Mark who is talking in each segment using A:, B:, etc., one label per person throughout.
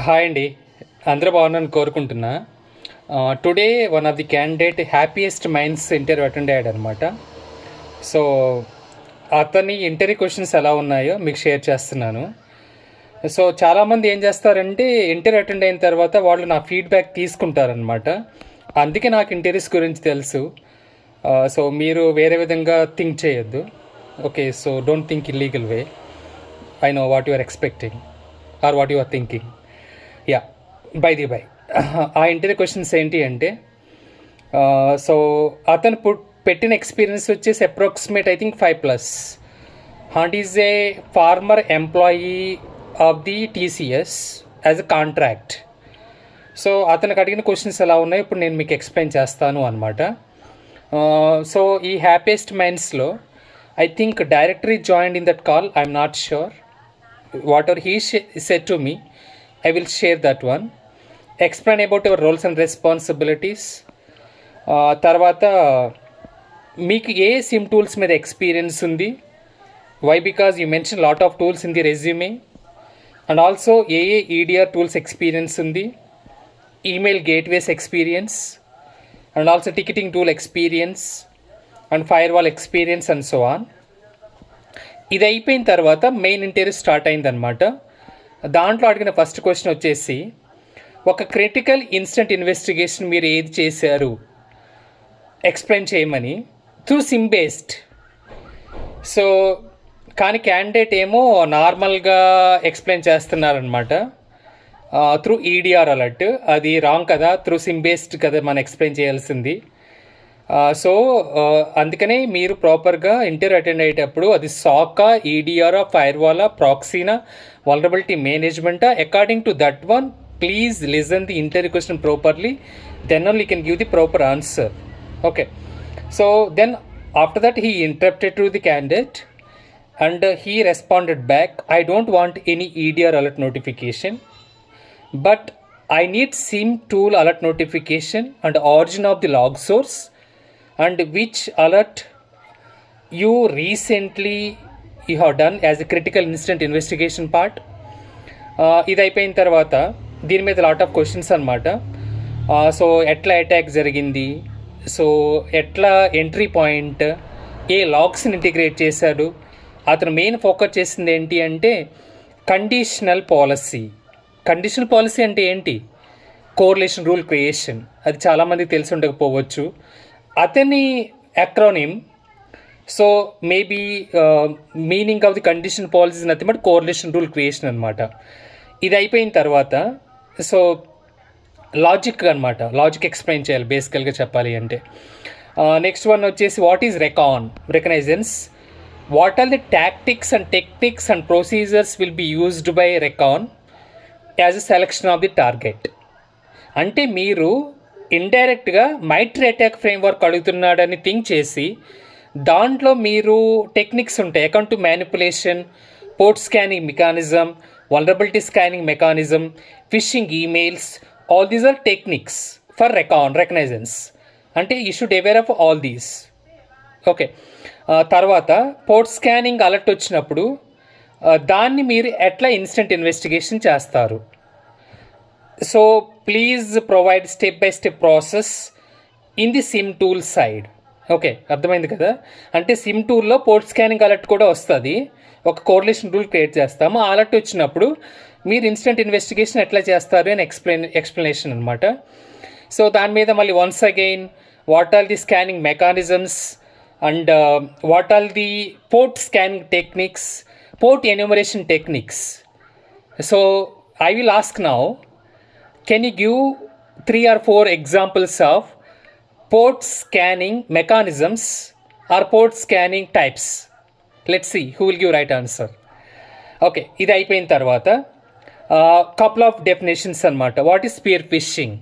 A: Hi అండి. అందరూ బాగున్నారని కోరుకుంటున్నా. Today one of the candidate Happiest Minds interview attend అయ్యాడనమాట. సో అతని ఇంటర్వ్యూ క్వశ్చన్స్ ఎలా ఉన్నాయో మీకు షేర్ చేస్తున్నాను. సో చాలామంది ఏం చేస్తారంటే ఇంటర్వ్యూ అటెండ్ అయిన తర్వాత వాళ్ళు నా ఫీడ్బ్యాక్ తీసుకుంటారనమాట. అందుకే నాకు ఇంటర్వ్యూస్ గురించి తెలుసు. సో మీరు వేరే విధంగా థింక్ చేయొద్దు. Okay, so don't think illegal way. I know what you are expecting or what you are thinking. Yeah, by ఆ ఇంటర్వ్యూ క్వశ్చన్స్ ఏంటి అంటే, సో అతను పెట్టిన ఎక్స్పీరియన్స్ వచ్చేసి approximate I think 5+. And is a former employee of the TCS as a contract. So అతనికి అడిగిన questions ఎలా ఉన్నాయో ఇప్పుడు నేను మీకు ఎక్స్ప్లెయిన్ చేస్తాను అనమాట. సో ఈ హ్యాపీయెస్ట్ మైండ్స్లో I think director is joined in that call. I'm not sure. Whatever he said to me, I will share that one. Explain about your roles and responsibilities. తర్వాత మీకు ఏ SIEM tools మీద experience ఉంది, why because you mention lot of tools in the resume. And also ఏ EDR tools experience ఉంది, email gateways experience, and also ticketing tool experience, and firewall experience and so on. ఇది అయిపోయిన తర్వాత main interview start అయిందనమాట. దాంట్లో అడిగిన first question వచ్చేసి, ఒక క్రిటికల్ ఇన్సిడెంట్ ఇన్వెస్టిగేషన్ మీరు ఏది చేశారు ఎక్స్ప్లెయిన్ చేయమని, త్రూ సిమ్ బేస్డ్. సో కానీ క్యాండిడేట్ ఏమో నార్మల్గా ఎక్స్ప్లెయిన్ చేస్తున్నారనమాట, త్రూ ఈడిఆర్ అలర్ట్. అది రాంగ్ కదా, త్రూ సిమ్ బేస్డ్ కదా మనం ఎక్స్ప్లెయిన్ చేయాల్సింది. సో అందుకనే మీరు ప్రాపర్గా ఇంటర్వ్యూ అటెండ్ అయ్యేటప్పుడు అది సాకా, ఈడిఆరా, ఫైర్వాలా, ప్రాక్సీనా, వల్నరబిలిటీ మేనేజ్మెంటా, according to that one please listen the interview question properly, then only you can give the proper answer. Okay, so then after that he interrupted to the candidate and he responded back, I don't want any EDR alert notification, but I need SIM tool alert notification and origin of the log source and which alert you recently you have done as a critical incident investigation part. ఇది అయిపోయిన తర్వాత దీని మీద lot of questions అనమాట. So ఎట్లా attack జరిగింది, so ఎట్లా entry point, ఏ లాగ్స్ని integrate చేశాడు. అతను మెయిన్ ఫోకస్ చేసింది ఏంటి అంటే కండిషనల్ పాలసీ. కండిషనల్ పాలసీ అంటే ఏంటి? Correlation rule creation. అది చాలామందికి తెలిసి ఉండకపోవచ్చు. అతని acronym. So maybe meaning of the condition policy nothing but correlation rule creation అనమాట. ఇది అయిపోయిన తర్వాత సో లాజిక్ అనమాట, లాజిక్ ఎక్స్ప్లెయిన్ చేయాలి బేసికల్గా చెప్పాలి అంటే. నెక్స్ట్ వన్ వచ్చేసి what is reconnaissance. What are the tactics and techniques and procedures will be used by Recon as a selection of the target. అంటే మీరు ఇండైరెక్ట్గా మైట్రీ అటాక్ ఫ్రేమ్వర్క్ అడుగుతున్నాడని థింక్ చేసి దాంట్లో మీరు టెక్నిక్స్ ఉంటాయి, account to manipulation, port scanning mechanism, vulnerability scanning mechanism, phishing emails, all these are techniques for reconnaissance. అంటే you should aware of all these. Okay, తర్వాత పోర్ట్ స్కానింగ్ అలర్ట్ వచ్చినప్పుడు దాన్ని మీరు ఎట్లా ఇన్స్టెంట్ ఇన్వెస్టిగేషన్ చేస్తారు. So please provide step by step process in the SIEM tool side. Okay, అర్థమైంది కదా. అంటే సిమ్ టూల్లో పోర్ట్ స్కానింగ్ అలర్ట్ కూడా వస్తుంది, ఒక కోరిలేషన్ రూల్ క్రియేట్ చేస్తాము. ఆ అలర్ట్ వచ్చినప్పుడు మీరు ఇన్స్టెంట్ ఇన్వెస్టిగేషన్ ఎట్లా చేస్తారు అని ఎక్స్ప్లెనేషన్ అనమాట. సో దాని మీద మళ్ళీ once again what are the scanning mechanisms and what are the port scanning techniques, port enumeration techniques. So I will ask now, can you give 3 or 4 examples of port scanning mechanisms or port scanning types? Let's see who will give right answer. Okay, ఇది అయిపోయిన తర్వాత couple of definitions అనమాట. What is spear phishing,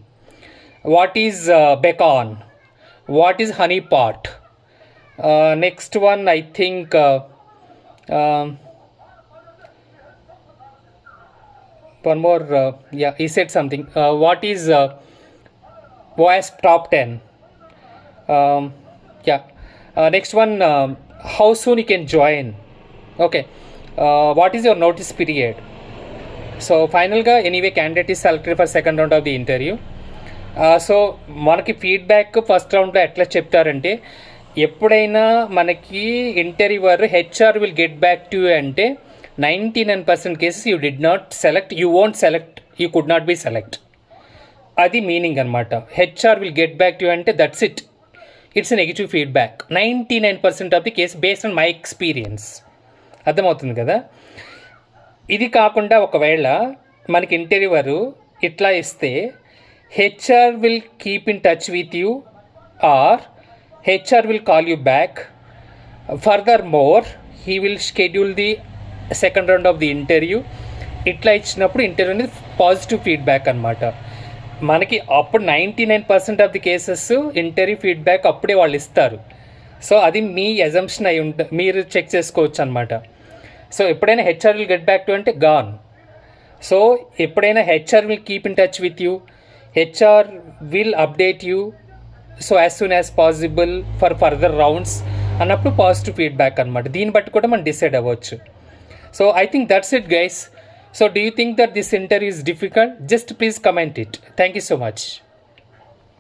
A: what is beacon, what is honeypot. Next one I think one more, yeah, he said something. What is voice top 10. Yeah, next one, how soon you can join. Okay, what is your notice period. So ఫైనల్గా anyway candidate is selected for second round of the interview. So మనకి feedback first రౌండ్లో ఎట్లా చెప్తారంటే, ఎప్పుడైనా మనకి interviewer HR will get back to you అంటే 99% cases you did not select, you won't select, you could not be select. అది meaning అనమాట. HR will get back to you అంటే that's it, it's negative feedback 99% of the case based on my experience. అర్థమవుతుంది కదా. ఇది కాకుండా ఒకవేళ మనకి interviewer ఇట్లా ఇస్తే HR will keep in touch with you or HR will call you back. Further more he will schedule the second round of the interview. ఇట్లా ఇచ్చినప్పుడు ఇంటర్వ్యూ అనేది పాజిటివ్ ఫీడ్బ్యాక్ అనమాట. మనకి అప్పుడు 99% of the cases interview feedback అప్పుడే వాళ్ళు ఇస్తారు. So అది మీ అజంప్షన్ అయి మీరు చెక్ చేసుకోవచ్చు అనమాట. సో ఎప్పుడైనా HR will get back to అంటే గాన్. సో ఎప్పుడైనా HR will keep in touch with you, HR will update you so as soon as possible for further rounds అన్నప్పుడు పాజిటివ్ ఫీడ్బ్యాక్ అనమాట. దీన్ని బట్టి కూడా మనం డిసైడ్ అవ్వచ్చు. So I think that's it, guys. So do you think that this interview is difficult? Just please comment it. Thank you so much.